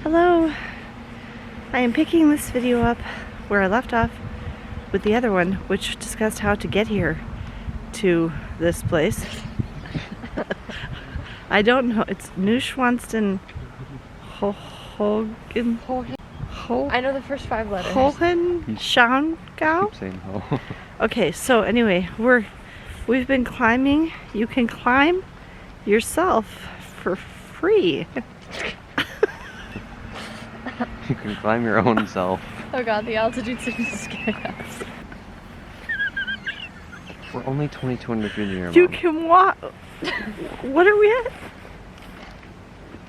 Hello, I am picking this video up where I left off with the other one, which discussed how to get here to this place. I don't know, it's Neuschwanstein I know the first 5 letters. Hohenschwangau? Keep saying ho. Okay, so anyway, we've been climbing. You can climb yourself for free. You can climb your own self. Oh god, the altitude sickness is scaring us. We're only 22 meters in here, You Mom. can walk. What are we at?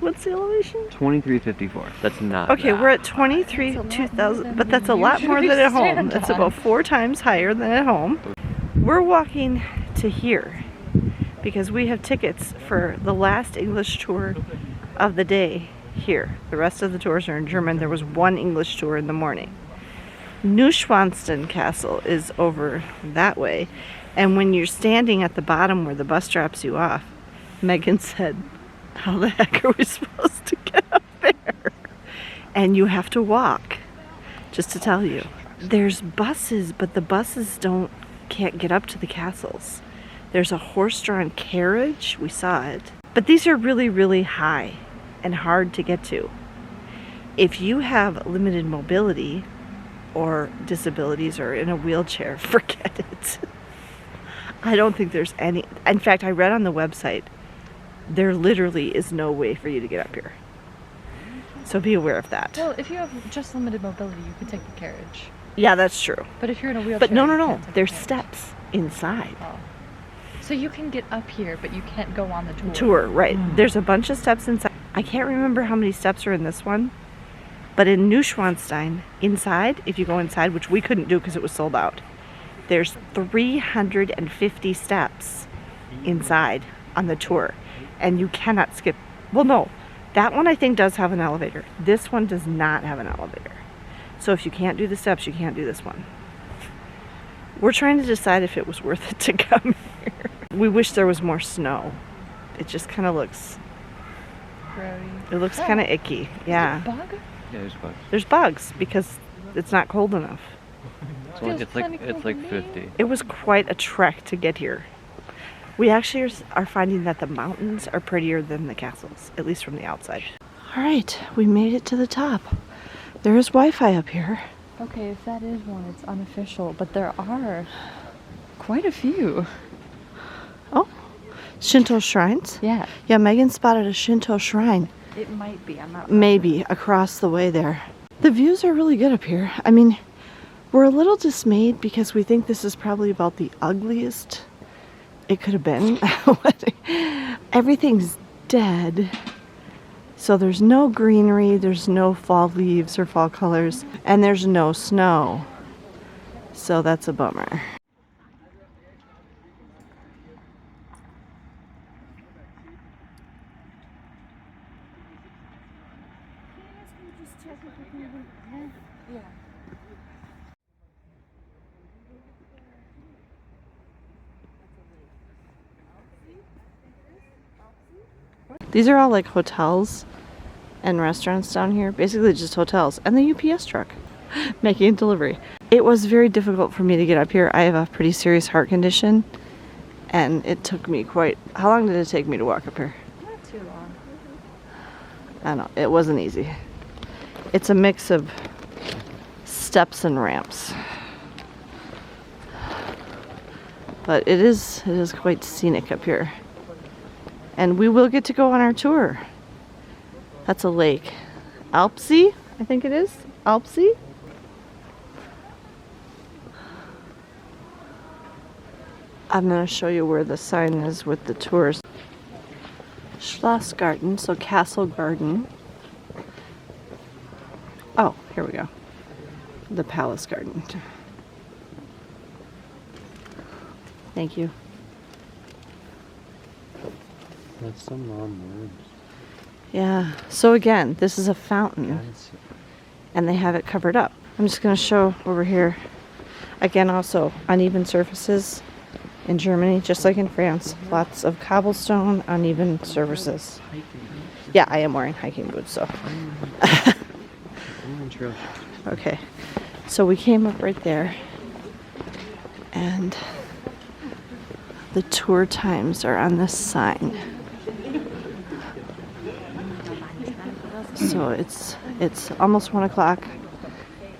What's the elevation? 2354. That's not Okay, that we're at high. 23,200, but that's a lot more than at home. That's about 4 times higher than at home. We're walking to here because we have tickets for the last English tour of the day here. The rest of the tours are in German. There was one English tour in the morning. Neuschwanstein Castle is over that way. And when you're standing at the bottom where the bus drops you off, Megan said, how the heck are we supposed to get up there? And you have to walk, just to tell you. There's buses, but the buses can't get up to the castles. There's a horse-drawn carriage, we saw it. But these are really, really high and hard to get to. If you have limited mobility or disabilities or in a wheelchair, forget it. I don't think there's any. In fact, I read on the website, there literally is no way for you to get up here. So be aware of that. Well, if you have just limited mobility, you can take the carriage. Yeah, that's true. But if you're in a wheelchair, But no, you can't take the there's carriage. steps inside. Oh. So you can get up here, but you can't go on the tour. Tour, right. There's a bunch of steps inside. I can't remember how many steps are in this one, but in Neuschwanstein, inside, if you go inside, which we couldn't do because it was sold out, there's 350 steps inside on the tour, and you cannot skip. Well, no, that one I think does have an elevator. This one does not have an elevator. So if you can't do the steps, you can't do this one. We're trying to decide if it was worth it to come here. We wish there was more snow. It just kind of looks, Grody. it looks kind of icky. Yeah. Is it a bug? Yeah, there's bugs. There's bugs because it's not cold enough. Feels It's plenty cold like to me. 50. It was quite a trek to get here. We actually are finding that the mountains are prettier than the castles, at least from the outside. All right, we made it to the top. There is Wi-Fi up here. Okay, if that is one, it's unofficial, but there are quite a few. Oh, Shinto shrines? Yeah. Yeah, Megan spotted a Shinto shrine. It might be, I'm not Maybe across the way there. The views are really good up here. I mean, we're a little dismayed because we think this is probably about the ugliest it could have been. Everything's dead. So there's no greenery, there's no fall leaves or fall colors, and there's no snow. So that's a bummer. These are all like hotels and restaurants down here. Basically just hotels. And the UPS truck making a delivery. It was very difficult for me to get up here. I have a pretty serious heart condition. And it took me how long did it take me to walk up here? Not too long. I don't know. It wasn't easy. It's a mix of steps and ramps. But it is quite scenic up here. And we will get to go on our tour. That's a lake. Alpsee, I think it is. Alpsee? I'm going to show you where the sign is with the tours. Schlossgarten, so castle garden. Oh, here we go. The palace garden. Thank you. That's some long words. Yeah, so again, this is a fountain and they have it covered up. I'm just going to show over here. Again, also uneven surfaces in Germany, just like in France. Lots of cobblestone, uneven surfaces. Yeah, I am wearing hiking boots, so. I'm on trail shoes. Okay, so we came up right there, and the tour times are on this sign. So it's almost 1 o'clock,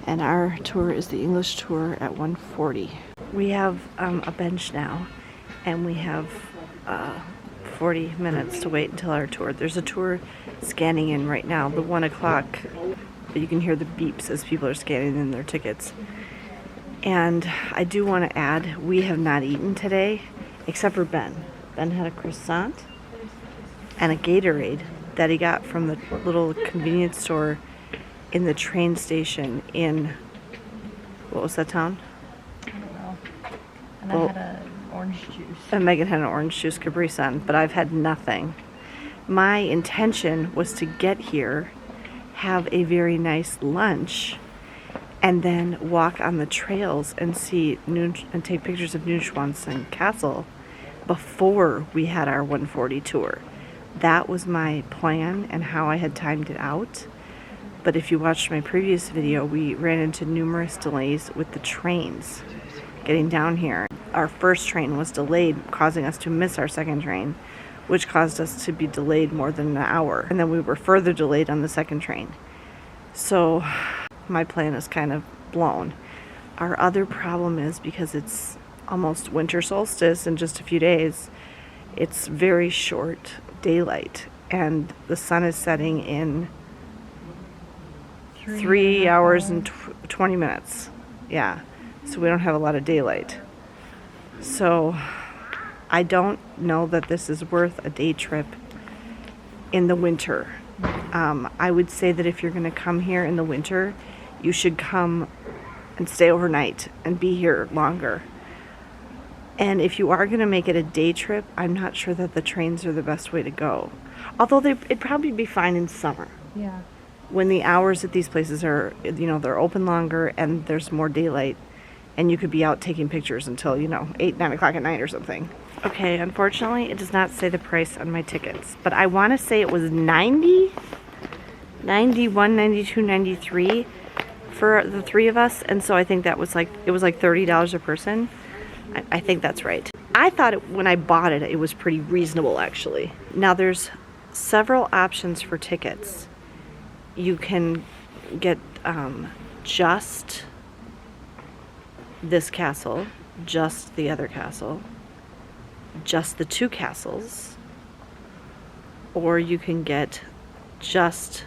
and our tour is the English tour at 1:40. We have a bench now, and we have 40 minutes to wait until our tour. There's a tour scanning in right now, the 1 o'clock, but you can hear the beeps as people are scanning in their tickets. And I do want to add, we have not eaten today, except for Ben. Ben had a croissant and a Gatorade that he got from the little convenience store in the train station in, what was that town? I don't know. And Well, I had an orange juice. And Megan had an orange juice Capri Sun, but I've had nothing. My intention was to get here, have a very nice lunch, and then walk on the trails and see and take pictures of Neuschwanstein Castle before we had our 140 tour. That was my plan and how I had timed it out. But if you watched my previous video, we ran into numerous delays with the trains getting down here. Our first train was delayed, causing us to miss our second train, which caused us to be delayed more than an hour. And then we were further delayed on the second train. So my plan is kind of blown. Our other problem is, because it's almost winter solstice in just a few days, it's very short daylight, and the sun is setting in 3 hours and 20 minutes. Yeah, so we don't have a lot of daylight. So I don't know that this is worth a day trip in the winter. I would say that if you're going to come here in the winter, you should come and stay overnight and be here longer. And if you are going to make it a day trip, I'm not sure that the trains are the best way to go. Although it'd probably be fine in summer, Yeah. when the hours at these places are, they're open longer and there's more daylight, and you could be out taking pictures until, 8, 9 o'clock at night or something. Okay, unfortunately, it does not say the price on my tickets, but I want to say it was 90, 91, 92, 93 for the three of us, and so I think it was like $30 a person. I think that's right. I thought when I bought it, it was pretty reasonable, actually. Now, there's several options for tickets. You can get just this castle, just the other castle, just the two castles, or you can get just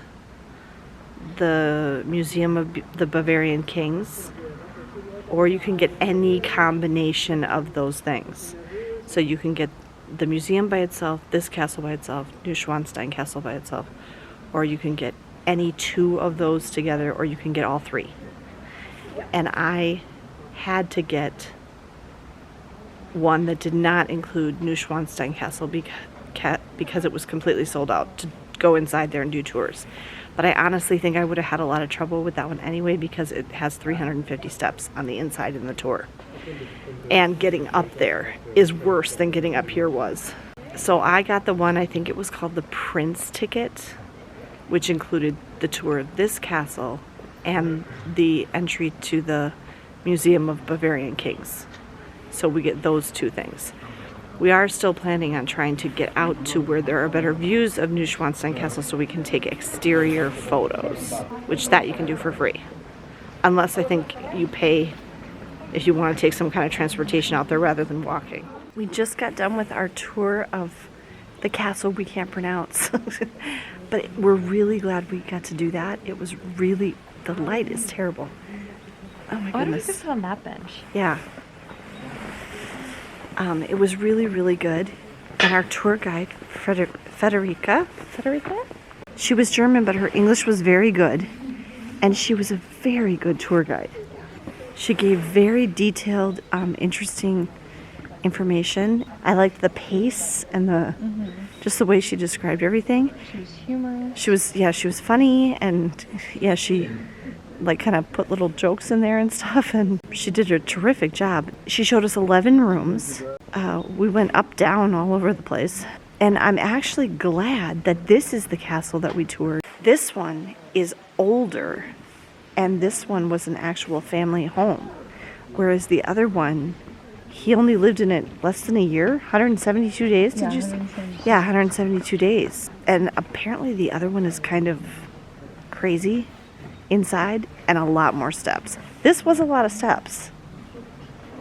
the Museum of the Bavarian Kings, or you can get any combination of those things. So you can get the museum by itself, this castle by itself, Neuschwanstein Castle by itself, or you can get any two of those together, or you can get all three. And I had to get one that did not include Neuschwanstein Castle because it was completely sold out to go inside there and do tours. But I honestly think I would have had a lot of trouble with that one anyway, because it has 350 steps on the inside in the tour. And getting up there is worse than getting up here was. So I got the one, I think it was called the Prince ticket, which included the tour of this castle and the entry to the Museum of Bavarian Kings. So we get those two things. We are still planning on trying to get out to where there are better views of Neuschwanstein Castle so we can take exterior photos, which that you can do for free. Unless I think you pay if you want to take some kind of transportation out there rather than walking. We just got done with our tour of the castle we can't pronounce. But we're really glad we got to do that. It was really, the light is terrible. Oh my Why don't we goodness. just sit on that bench? Yeah. It was really, really good. And our tour guide, Federica, she was German, but her English was very good. And she was a very good tour guide. She gave very detailed, interesting information. I liked the pace and just the way she described everything. She was humorous. She was funny, and she kind of put little jokes in there and stuff, and she did a terrific job. She showed us 11 rooms. We went up, down, all over the place. And I'm actually glad that this is the castle that we toured. This one is older, and this one was an actual family home. Whereas the other one, he only lived in it less than a year, 172 days, did you say? 172. Yeah, 172 days. And apparently the other one is kind of crazy inside and a lot more steps. This was a lot of steps.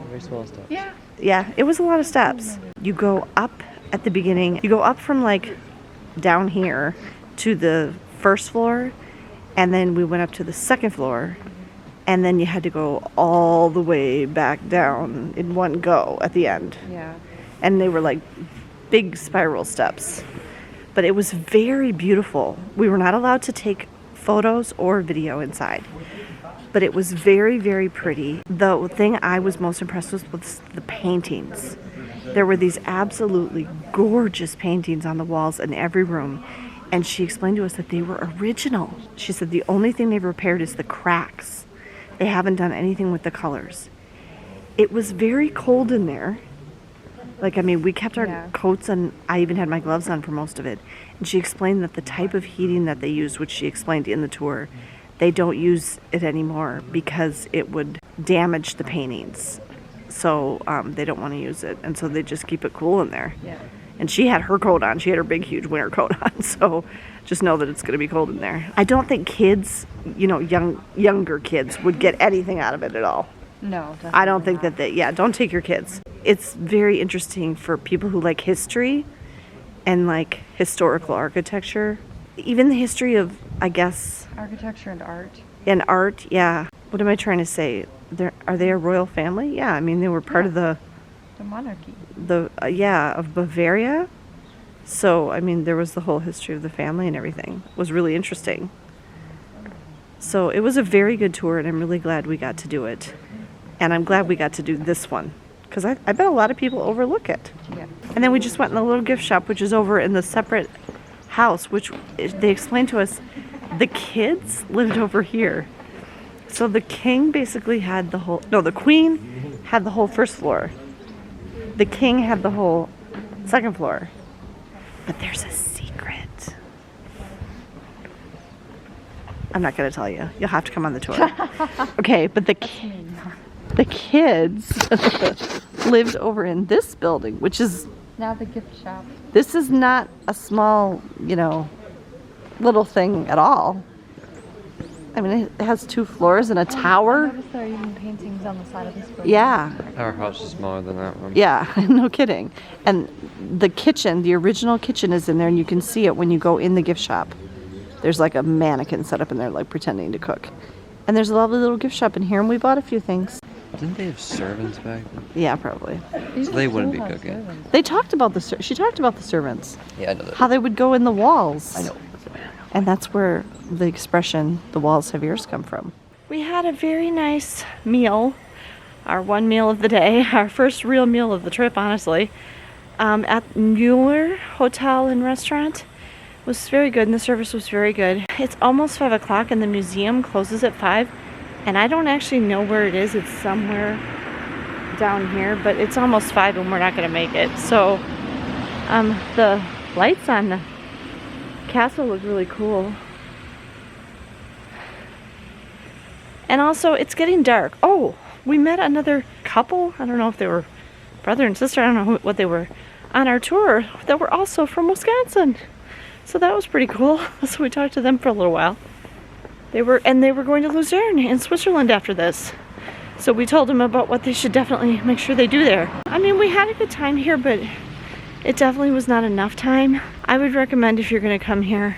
Very small stuff. Yeah. Yeah, it was a lot of steps. You go up at the beginning. You go up from like down here to the first floor, and then we went up to the second floor, and then you had to go all the way back down in one go at the end. Yeah. And they were like big spiral steps. But it was very beautiful. We were not allowed to take photos or video inside. But it was very, very pretty. The thing I was most impressed with was the paintings. There were these absolutely gorgeous paintings on the walls in every room. And she explained to us that they were original. She said the only thing they've repaired is the cracks. They haven't done anything with the colors. It was very cold in there. Like, I mean, we kept our coats and I even had my gloves on for most of it. And she explained that the type of heating that they use, which she explained in the tour, they don't use it anymore because it would damage the paintings. So they don't want to use it. And so they just keep it cool in there. Yeah. And she had her coat on. She had her big, huge winter coat on. So just know that it's going to be cold in there. I don't think kids, you know, younger kids would get anything out of it at all. No, definitely I don't think not. that don't take your kids. It's very interesting for people who like history and like historical architecture. Even the history of, I guess, Architecture and art. and art, yeah. What am I trying to say? Are they a royal family? Yeah, I mean, they were part of The monarchy. of Bavaria. So, I mean, there was the whole history of the family and everything. It was really interesting. So, it was a very good tour, and I'm really glad we got to do it. And I'm glad we got to do this one, because I bet a lot of people overlook it. Yeah. And then we just went in the little gift shop, which is over in the separate house, which they explained to us the kids lived over here. So the king basically had the queen had the whole first floor. The king had the whole second floor. But there's a secret. I'm not going to tell you. You'll have to come on the tour. Okay, but the kids lived over in this building, which is, Now the gift shop. this is not a small, you know, little thing at all. I mean, it has 2 floors and a I tower. noticed there are even paintings on the side of this building. Yeah, Our house is smaller than that one. yeah, no kidding. And the kitchen, the original kitchen is in there, and you can see it when you go in the gift shop. There's like a mannequin set up in there, like pretending to cook. And there's a lovely little gift shop in here, and we bought a few things. Didn't they have servants back then? Yeah, probably. These They are wouldn't be schoolhouse cooking. servants. They talked about she talked about the servants, Yeah, I know that. how they would go in the walls. I know. And that's where the expression, the walls have ears, come from. We had a very nice meal, our one meal of the day, our first real meal of the trip, honestly, at Muller Hotel and Restaurant. It was very good, and the service was very good. It's almost 5 o'clock, and the museum closes at 5, and I don't actually know where it is. It's somewhere down here, but it's almost 5, and we're not going to make it. So the lights on the castle look really cool. And also, it's getting dark. Oh, we met another couple. I don't know if they were brother and sister. I don't know what they were on our tour that were also from Wisconsin. So that was pretty cool. So we talked to them for a little while. They were going to Lucerne in Switzerland after this. So we told them about what they should definitely make sure they do there. I mean, we had a good time here, but it definitely was not enough time. I would recommend if you're going to come here,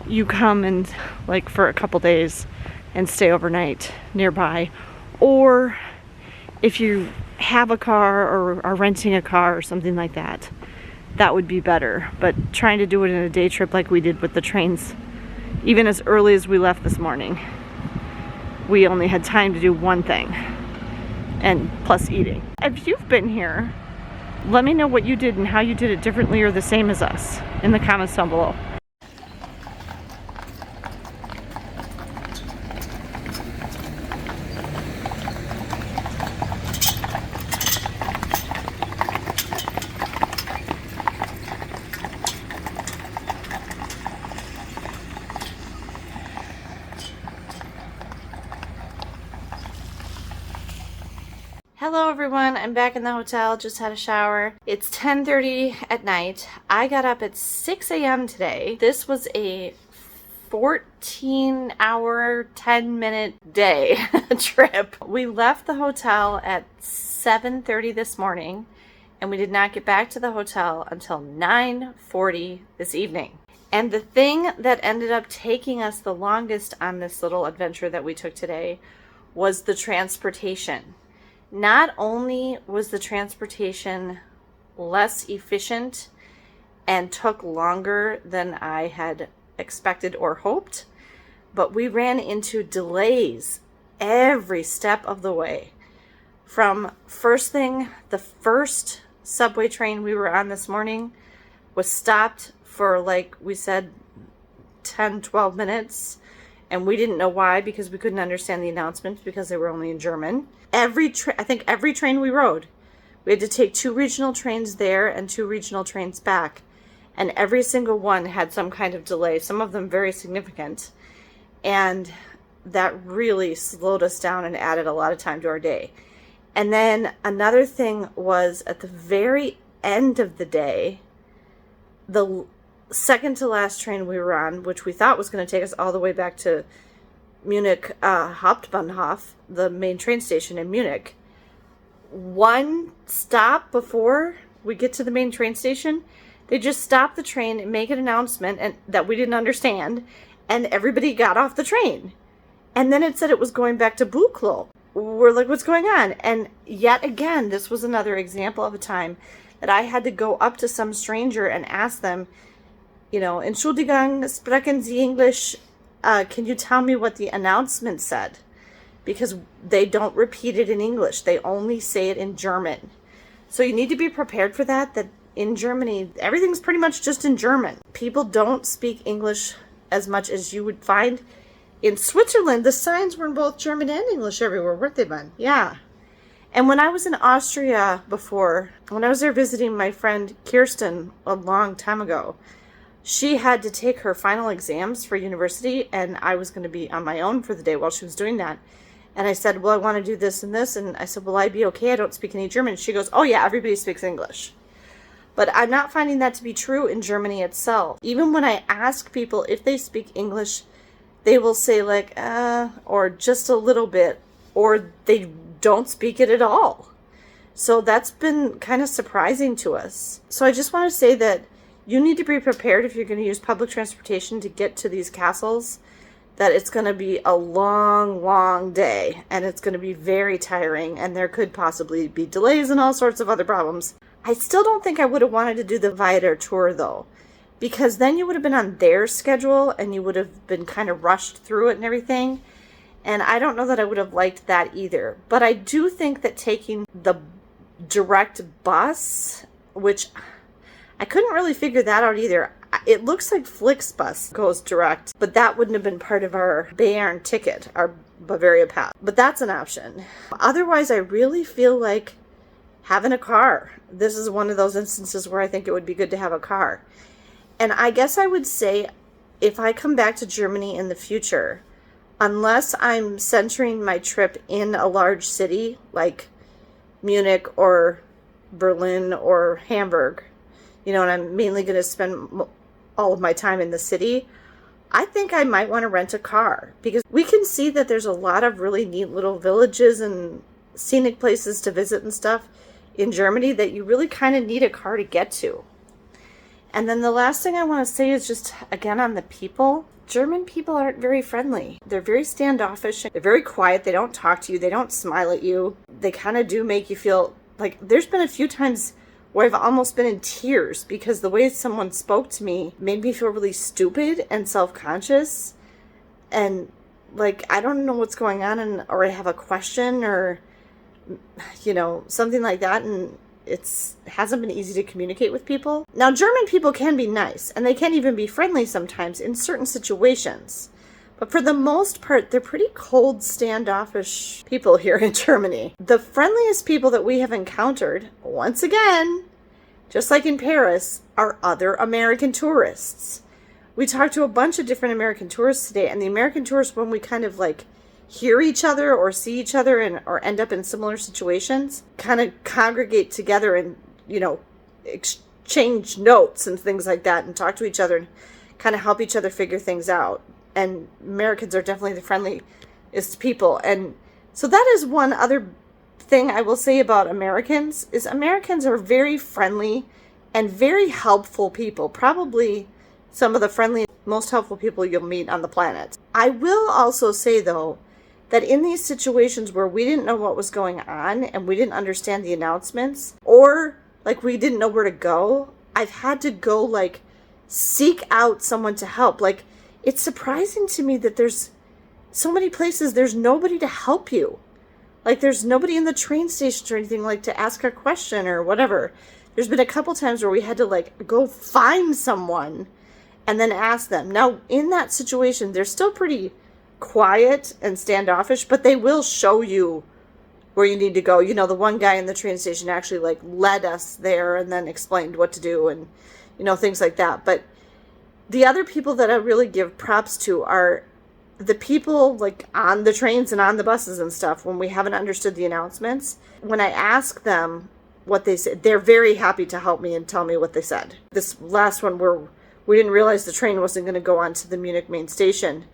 you come and like for a couple days and stay overnight nearby. Or if you have a car or are renting a car or something like that, that would be better. But trying to do it in a day trip like we did with the trains, even as early as we left this morning, we only had time to do one thing, and plus eating. If you've been here, let me know what you did and how you did it differently or the same as us in the comments down below. Hello everyone, I'm back in the hotel, just had a shower. It's 10:30 at night. I got up at 6 a.m. today. This was a 14-hour, 10-minute day trip. We left the hotel at 7:30 this morning, and we did not get back to the hotel until 9:40 this evening. And the thing that ended up taking us the longest on this little adventure that we took today was the transportation. Not only was the transportation less efficient and took longer than I had expected or hoped, but we ran into delays every step of the way. From first thing, the first subway train we were on this morning was stopped for, like we said, 10, 12 minutes. And we didn't know why, because we couldn't understand the announcements because they were only in German. I think every train we rode, we had to take 2 regional trains there and 2 regional trains back. And every single one had some kind of delay, some of them very significant. And that really slowed us down and added a lot of time to our day. And then another thing was, at the very end of the day, the second to last train we were on, which we thought was going to take us all the way back to Munich Hauptbahnhof, the main train station in Munich. One stop before we get to the main train station, they just stopped the train and make an announcement and that we didn't understand, and everybody got off the train. And then it said it was going back to Buchloe. We're like, what's going on? And yet again, this was another example of a time that I had to go up to some stranger and ask them, Entschuldigung, sprechen Sie English? Can you tell me what the announcement said? Because they don't repeat it in English. They only say it in German. So you need to be prepared for that in Germany, everything's pretty much just in German. People don't speak English as much as you would find. In Switzerland, the signs were in both German and English everywhere, weren't they, Ben? Yeah. And when I was in Austria before, when I was there visiting my friend Kirsten a long time ago, she had to take her final exams for university, and I was going to be on my own for the day while she was doing that. And I said, well, I want to do this and this. And I said, will I be okay? I don't speak any German. And she goes, oh yeah, everybody speaks English. But I'm not finding that to be true in Germany itself. Even when I ask people if they speak English, they will say like, or just a little bit, or they don't speak it at all. So that's been kind of surprising to us. So I just want to say that you need to be prepared if you're going to use public transportation to get to these castles, that it's going to be a long, long day, and it's going to be very tiring, and there could possibly be delays and all sorts of other problems. I still don't think I would have wanted to do the Viator tour, though, because then you would have been on their schedule, and you would have been kind of rushed through it and everything, and I don't know that I would have liked that either. But I do think that taking the direct bus, which I couldn't really figure that out either. It looks like Flixbus goes direct, but that wouldn't have been part of our Bayern ticket, our Bavaria pass. But that's an option. Otherwise, I really feel like having a car. This is one of those instances where I think it would be good to have a car. And I guess I would say, if I come back to Germany in the future, unless I'm centering my trip in a large city like Munich or Berlin or Hamburg, and I'm mainly going to spend all of my time in the city, I think I might want to rent a car, because we can see that there's a lot of really neat little villages and scenic places to visit and stuff in Germany that you really kind of need a car to get to. And then the last thing I want to say is just, again, on the people. German people aren't very friendly. They're very standoffish. They're very quiet. They don't talk to you. They don't smile at you. They kind of do make you feel like, there's been a few times where I've almost been in tears because the way someone spoke to me made me feel really stupid and self-conscious. And like, I don't know what's going on, or I have a question or, something like that. And it hasn't been easy to communicate with people. Now, German people can be nice, and they can even be friendly sometimes in certain situations. But for the most part, they're pretty cold, standoffish people here in Germany. The friendliest people that we have encountered, once again, just like in Paris, are other American tourists. We talked to a bunch of different American tourists today, and the American tourists, when we kind of like hear each other or see each other and or end up in similar situations kind of congregate together and, you know, exchange notes and things like that and talk to each other and kind of help each other figure things out. And Americans are definitely the friendliest people. And so that is one other thing I will say about Americans is Americans are very friendly and very helpful people. Probably some of the friendliest, most helpful people you'll meet on the planet. I will also say, though, that in these situations where we didn't know what was going on and we didn't understand the announcements, or like we didn't know where to go, I've had to go like seek out someone to help. Like, it's surprising to me that there's so many places there's nobody to help you. Like, there's nobody in the train stations or anything like to ask a question or whatever. There's been a couple times where we had to like go find someone and then ask them. Now, in that situation, they're still pretty quiet and standoffish, but they will show you where you need to go. You know, the one guy in the train station actually like led us there and then explained what to do and, you know, things like that. But the other people that I really give props to are the people like on the trains and on the buses and stuff when we haven't understood the announcements. When I ask them what they said, they're very happy to help me and tell me what they said. This last one where we didn't realize the train wasn't going to go on to the Munich main station,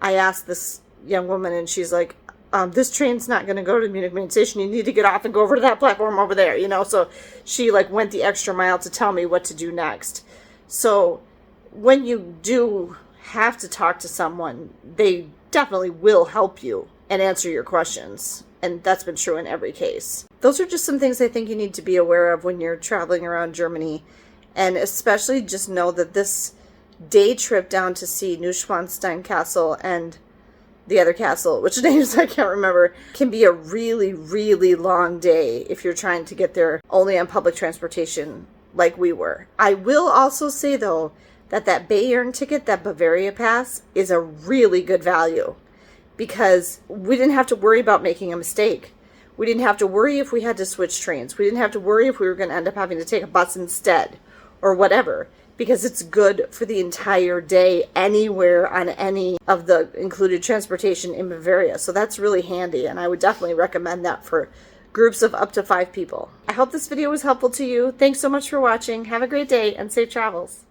I asked this young woman and she's like, this train's not going to go to the Munich main station. You need to get off and go over to that platform over there, you know. So she like went the extra mile to tell me what to do next. So when you do have to talk to someone, they definitely will help you and answer your questions. And that's been true in every case. Those are just some things I think you need to be aware of when you're traveling around Germany. And especially just know that this day trip down to see Neuschwanstein Castle and the other castle, which names I can't remember, can be a really, really long day if you're trying to get there only on public transportation like we were. I will also say, though, that Bayern ticket, that Bavaria Pass, is a really good value because we didn't have to worry about making a mistake. We didn't have to worry if we had to switch trains. We didn't have to worry if we were going to end up having to take a bus instead or whatever, because it's good for the entire day anywhere on any of the included transportation in Bavaria. So that's really handy, and I would definitely recommend that for groups of up to 5 people. I hope this video was helpful to you. Thanks so much for watching. Have a great day and safe travels.